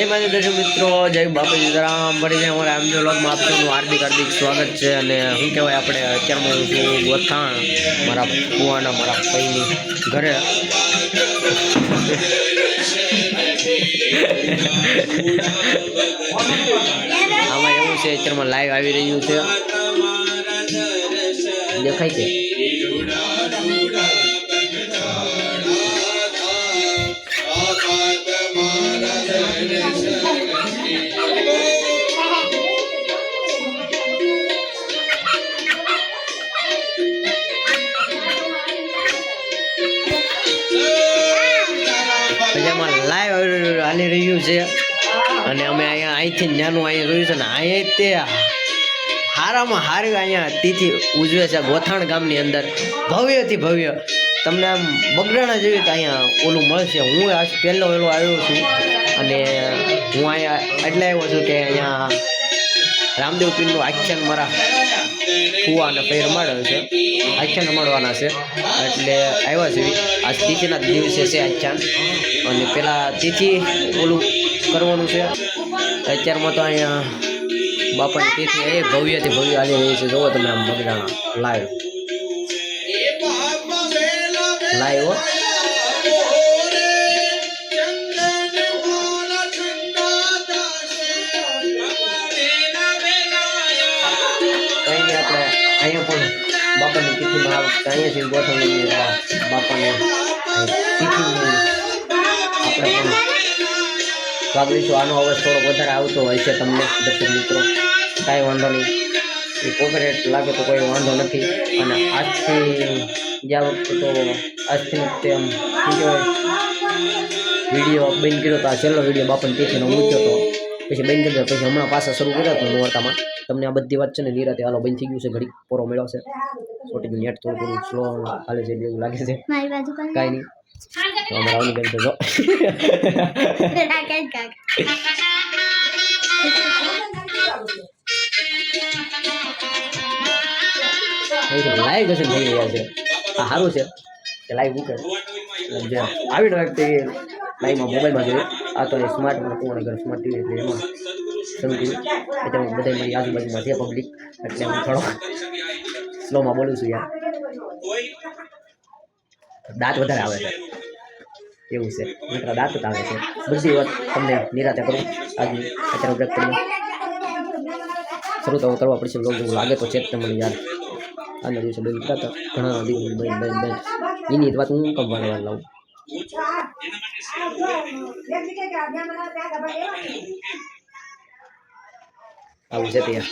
માતાજી દર્શક મિત્રો, જય બાપા સીતારામ। ફરી જાય અમારા આમજો વ્લોગમાં આપ સૌનું હાર્દિક સ્વાગત છે। અને શું કહેવાય, આપણે અત્યારમાં હું છું ગોથાણ, મારા ફુવાના મારા ભાઈની ઘરે। આમાં એવું છે, અત્યારમાં લાઈવ આવી રહ્યું છે, દેખાય છે? લાઈવ હાલી રહ્યું છે અને અમે અહીંયા અહીંથી નાનું અહીંયા જોયું છે ને, અહીંયા તે હારામાં હારી અહીંયા તિથિ ઉજવે છે ગોથાણ ગામની અંદર, ભવ્યથી ભવ્ય। તમને આમ બગડાણા જેવી તો અહીંયા ઓલું મળશે। હું આજ પહેલો આવ્યો છું અને હું અહીંયા એટલે આવ્યો છું કે અહીંયા રામદેવ પીરનું આખ્યાન મારા ફુવા અને ફેર રમાડે છે, આખ્યાન રમાડવાના છે, એટલે આવ્યા છે। આજ તિથિના દિવસે છે આખ્યાન, અને પેલા તિથિ ઓલું કરવાનું છે। અત્યારમાં તો અહીંયા બાપાની તિથિ એ ભવ્યથી ભવ્ય હાલી રહી છે। જોવો તમે આમ બગડાણા લાઈવ લાઈવ આપણે અહીંયા પણ બાપાની તિથિમાં અહીંયાથી ગોઠવણી બાપાને તિથિની આપણે પણ ભાગ લઈશું। આનો અવાજ થોડો વધારે આવતો હોય છે તમને દર્શક મિત્રો, કાંઈ વાંધો નહીં, એ કોપરેટ લાગે તો કોઈ વાંધો નથી। અને આજથી ગયા વખતે તો આજથી તેમ વિડીયો બંધ કર્યો તો, આ છેલ્લો વિડીયો બાપાની તિથિનો મૂક્યો હતો, પછી બંધ કરી દીધો, પછી હમણાં પાછા શરૂ કર્યો હતો નોરતામાં। તમને આ બધી વાત છે ને નિરાતે હાલો બંધ થઈ ગયું છે, ઘડી પોરો મળ્યો છે, છોટી નેટ થોડું સ્લો હાલે છે એવું લાગે છે, કાંઈ નહીં। તો અમારા આવની બેન તો જો લાઈવ દર્શન થઈ રહ્યા છે। આ સારું છે કે લાઈવ મૂકે આવી વ્યક્તિ લાઈવમાં મોબાઈલમાં જોઈએ, આ તો સ્માર્ટ કોણ ઘર સ્માર્ટ ટીવી એટલે એમાં શરૂ કર્યું, એટલે હું બધા મારી આજુબાજુમાં છે પબ્લિક, એટલે હું થોડો સ્લોમાં બોલું છું યાર, દાંત વધારે આવે છે એવું છે, મિત્ર દાંત જ આવે છે। બધી વાત તમને નિરાતે કરું આજની, અત્યારે બ્રેક કરી શરૂ તો કરવા પડશે બ્લોગ, જેવું લાગે તો છે જ તમને યાર। આજના દિવસે બંધ કરતા ઘણા દિવસ બંધ એની વાત હું કમ વારવાર લાવું। આવું છે ત્યાં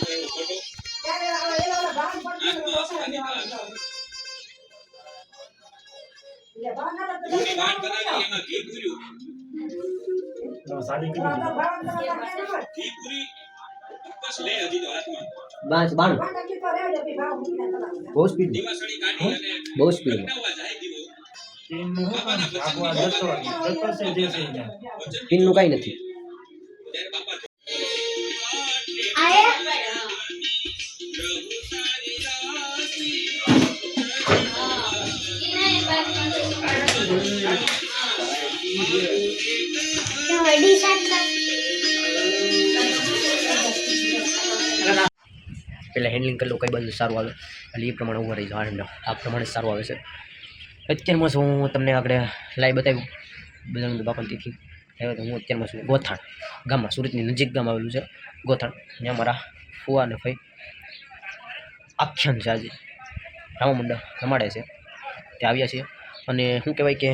બસ બાણું બહુ સ્પીડ પિનનું કઈ નથી। પહેલાં હેન્ડલિંગ કરી લો કઈ બાજુ સારું આવે, એટલે એ પ્રમાણે ઉભા રહી જાવ, આ પ્રમાણે સારું આવે છે। અત્યારમાં હું તમને આગળ લાઈવ બતાવ્યું બજરંગ બાપાની તિથિ આવ્યો તો, હું અત્યારમાં છું ગોથાણ ગામમાં, સુરતની નજીક ગામ આવેલું છે ગોથાણ, ત્યાં મારા ફુવા અને ભાઈ આખ્યાન છે આજે રામમંડળ રમાડે છે, ત્યાં આવ્યા છીએ। અને શું કહેવાય કે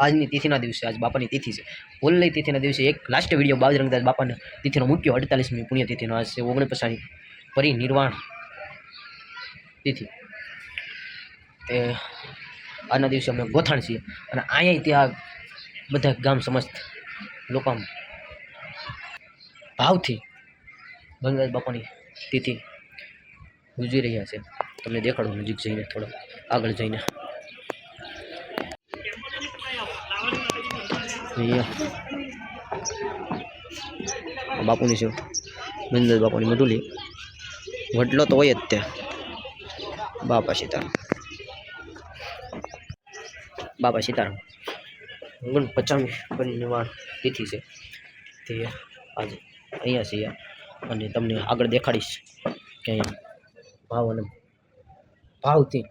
આજની તિથિના દિવસે, આજ બાપાની તિથિ છે, ઓલી તિથિના દિવસે એક લાસ્ટ વિડીયો બજરંગદાસ બાપાના તિથિનો મૂક્યો, 48મી પુણ્યતિથિનો, આજ છે 49મી પરિનિર્વાણ તિથિ। તે આજના દિવસે અમે ગોથાણ છીએ, અને અહીંયા ત્યાં બધા ગામ સમસ્ત લોકો ભાવથી ગંગાજ બાપાની તિથિ ઉજવી રહ્યા છે। તમને દેખાડું નજીક જઈને, થોડો આગળ જઈને। બાપુની છે ગંગાજ બાપાની મધુલી, વડલો તો હોય જ ત્યાં। બાપા સીતારામ, બાપા સીતારામ 50મી પરિનિર્વાણ તિથિ છે, તે આજે અહીંયા છીએ અને તમને આગળ દેખાડીશ કે અહીંયા ભાવ અને ભાવથી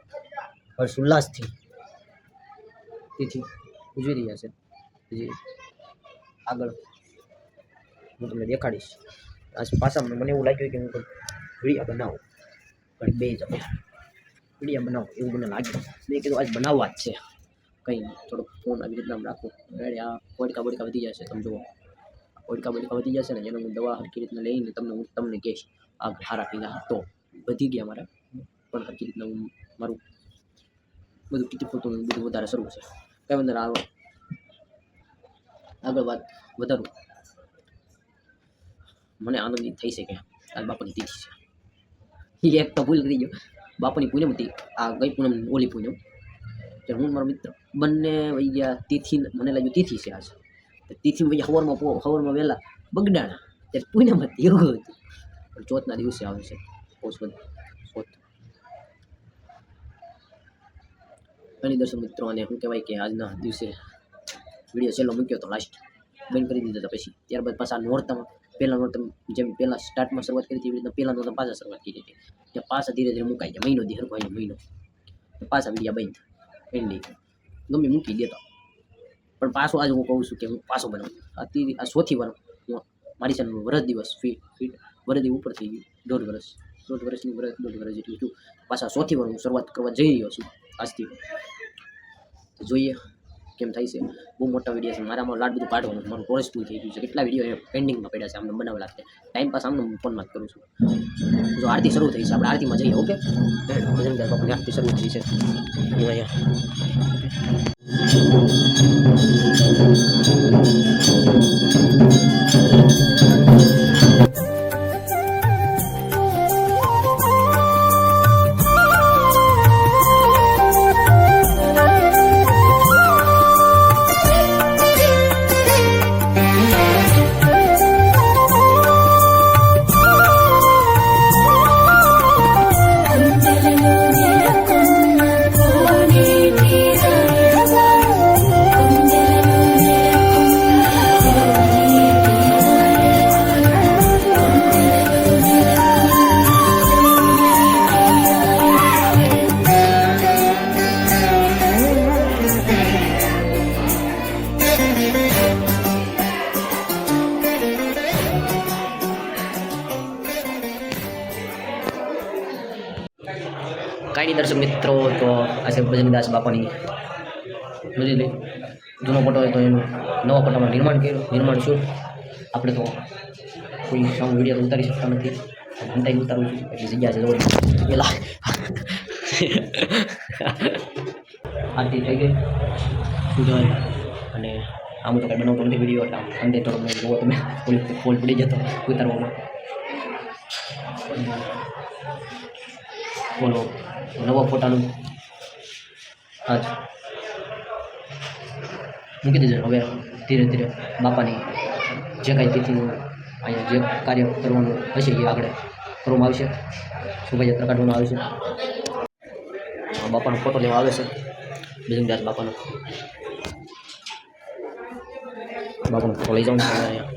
હર્ષ ઉલ્લાસથી તેથી ઉજવી રહ્યા છે. જે આગળ હું તમને દેખાડીશ. આજ પાછા મને એવું લાગ્યું કે હું વિડીયા બનાવું, ઘણી બે જગ્યાએ વિડીયા બનાવું એવું મને લાગ્યું. મેં કીધું આજ બનાવવા જ છે. કંઈ થોડોક ફોન આવી રીતના રાખો. આ ઓડકા બોડકા વધી જશે, તમે જુઓ ઓડકા બોડકા વધી જશે ને એનો હું દવા હરખી રીતના લઈને તમને કહીશ. આ હારા પીલા તો વધી ગયા મારા, પણ હરખી રીતના હું મારું બધું કીધું ખોટું બધું વધારે શરૂ છે. કઈ અંદર આગળ વાત વધારું. મને આનંદિત થઈ છે કે આ બાપાની તિથિ છે. એક તો ભૂલ કરી ગયો, બાપાની પૂનમ હતી આ ગઈ પૂનમ, ઓલી પૂનમ. ત્યારે હું મારો મિત્ર બંને વહી ગયા તિથિ. મને લાગ્યું તિથિ છે આજ, તિથિ વહી સવારમાં વહેલા બગડાણા. ત્યારે પૂનમ હતી એવું હતું. પણ ચોથના દિવસે આવે છે ચોથ. ઘણી દર્શક મિત્રો અને શું કહેવાય કે આજના દિવસે વિડીયો છેલ્લો મૂક્યો તો લાસ્ટ બંધ કરી દીધો. પછી ત્યારબાદ પાછા નોરતામાં પહેલાં નોરતા જેમ પહેલાં સ્ટાર્ટમાં શરૂઆત કરી હતી એવી રીતના પહેલાં નોરતા પાછા શરૂઆત કરી હતી. ત્યાં પાછા ધીરે ધીરે મુકાઈ ગયા. મહિનો દી હરખો મહિનો પાછા વિડીયા બંધ એન્ડી ગમે મૂકી દેતા. પણ પાછો આજે હું કહું છું કે હું પાછો બનાવું. આ ચોથી વાર હું મારી સાથે વરસ દિવસ ફીટ વરદી ઉપર થઈ ગયું. દોઢ વર્ષની દોઢ વર્ષ જેટલું છું. પાછા ચોથી વાર હું શરૂઆત કરવા જઈ રહ્યો છું આજથી. જોઈએ કેમ થાય છે. બહુ મોટા વિડીયો છે મારામાં, લાડ બધું કાઢવાનું. મારું કોલેજ પૂરું થઈ ગયું છે. કેટલા વિડીયો પેન્ડિંગમાં પડ્યા છે, આમને બનાવેલા છે. ટાઈમ પાસ આમને ફોનમાં જ કરું છું. જો આરતી શરૂ થઈ છે, આપણે આરતીમાં જઈએ. ઓકે, ભજનદાસ બાપાની આરતી શરૂ થઈ છે અહીંયા. કાંઈ નહીં દર્શક મિત્રો, તો આ છે ભજનદાસ બાપાની બધી લઈ જૂનો ફોટો હોય તો એનું નવા ફોટામાં નિર્માણ શું આપણે તો કોઈ સાઉન્ડ વિડીયો તો ઉતારી શકતા નથી. ટાઈમ ઉતારવું છું એટલી જગ્યા છે જોડે પેલા આરતી થઈ ગઈ શું કહેવાય. અને આમ તો કંઈ બનાવતો નથી વિડીયો, એટલે અંતે થોડોક જોવો તમે ફોલ પડી જતો ઉતારવામાં. બોલો નવા ફોટાનું આજ મૂકી દેજો. હવે ધીરે ધીરે બાપાની જે કાંઈ તિથિનું અહીંયા જે કાર્ય કરવાનું હશે એ આગળ કરવામાં આવશે. શોભાયાત્રા કાઢવામાં આવે છે. બાપાનો ફોટો લેવા આવે છે ભજનદાસ બાપાનો ફોટો લઈ જાઉં છું અહીંયા.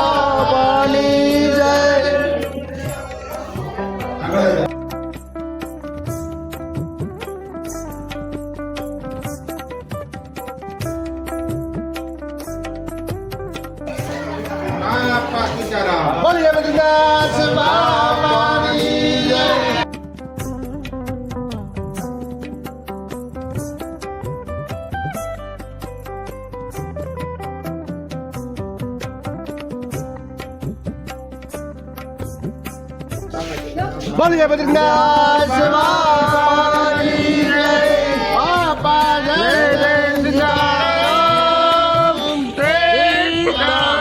બાપાની જય. બોલીએ ભજનદાસ બાપાની જય. બોલીએ ભજનદાસ બાપાની જય. બાપા જય જય સીતારામ સીતારામ.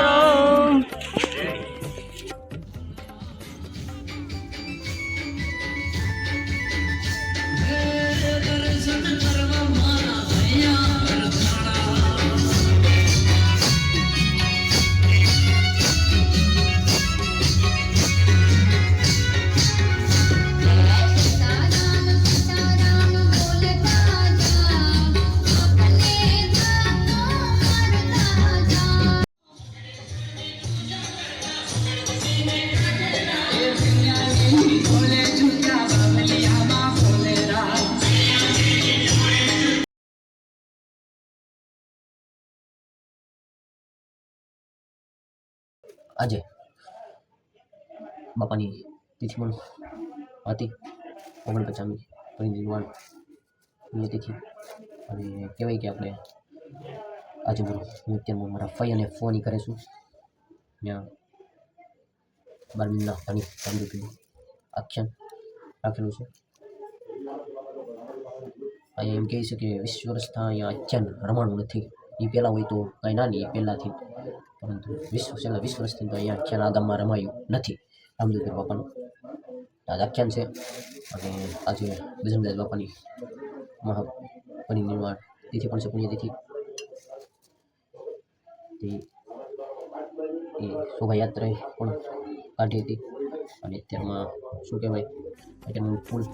આજે બાપાની તિથિ પણ હતી 49મી પરિનિર્વાણ તિથિ અને કહેવાય કે આપણે આજે બોલો હું અત્યારે મારા ફઈ અને ફોન કરે છું ત્યાં 12મીના ધણી રૂપિયાનું આખ્યાન રાખેલું છે. અહીંયા એમ કહે છે કે 20 વર્ષથી અહીંયા આખ્યાન રમાણું નથી. એ પહેલાં હોય તો કાંઈ ના નહીં, એ પહેલાંથી, પરંતુ છેલ્લા 20 વર્ષથી તો અહીંયા આખ્યાન આ ગામમાં રમાયું નથી. રામદેવપીર બાપાનું આજ આખ્યાન છે અને આજે બજરંગદાસ બાપાની મહાપરિનિર્વાણ તિથિ પણ છે, પુણ્યતિથિ. તે એ શોભાયાત્રા પણ કાઢી હતી અને અત્યારમાં શું કહેવાય અત્યારનું ફૂલ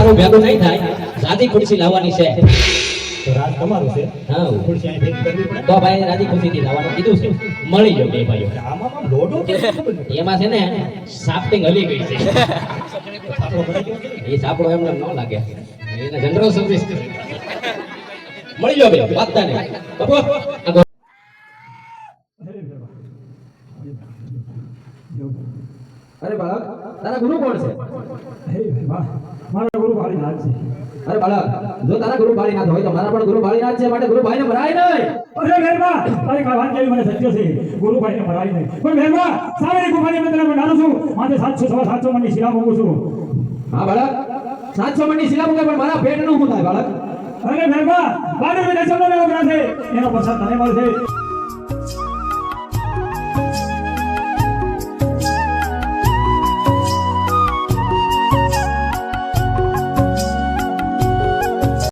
થોડું ભેગું નહીં થાય. રાજી ખુરશી લાવવાની છે તો રાજ તમારું છે. હા ખુરશી અહીં ભેગી કરવી પડે. તો ભાઈ રાજી ખુરશી લાવવાનું કીધું છે, મળી ગયો બે ભાઈઓ. આમાં પણ લોડો તો ખબર નથી. એમાં છે ને સાફ્ટિંગ હલી ગઈ છે. સાપડો ભરાઈ ગયો છે. એ સાપડો એમને ન લાગે, એને જનરલ સર્વિસ મળી ગયો બે વાતતા ને બાપુ. અરે બાળક, તારા ગુરુ કોણ છે? મારા ગુરુ ભાળીનાથ છે. અરે બાળક, જો તારા ગુરુ ભાળીનાથ હોય તો મારા પણ ગુરુ ભાળીનાથ છે, માટે ગુરુ ભાઈને મરાય નહીં. અરે મહેરબા, તારી વાત કેવી મને સત્ય છે. ગુરુ ભાઈને મરાય નહીં. પણ મહેરબા, સામેની ગુફાની અંદર હું નાનો છું. માથે 700 મણની શિલા મૂકું છું. હા બાળક, 700 મણની શિલા મૂકે, પણ મારા પેટનું શું થાય બાળક? અરે મહેરબા, બાદર વિના શબ્દો લેવો છે. એનો પછાત તને મળશે.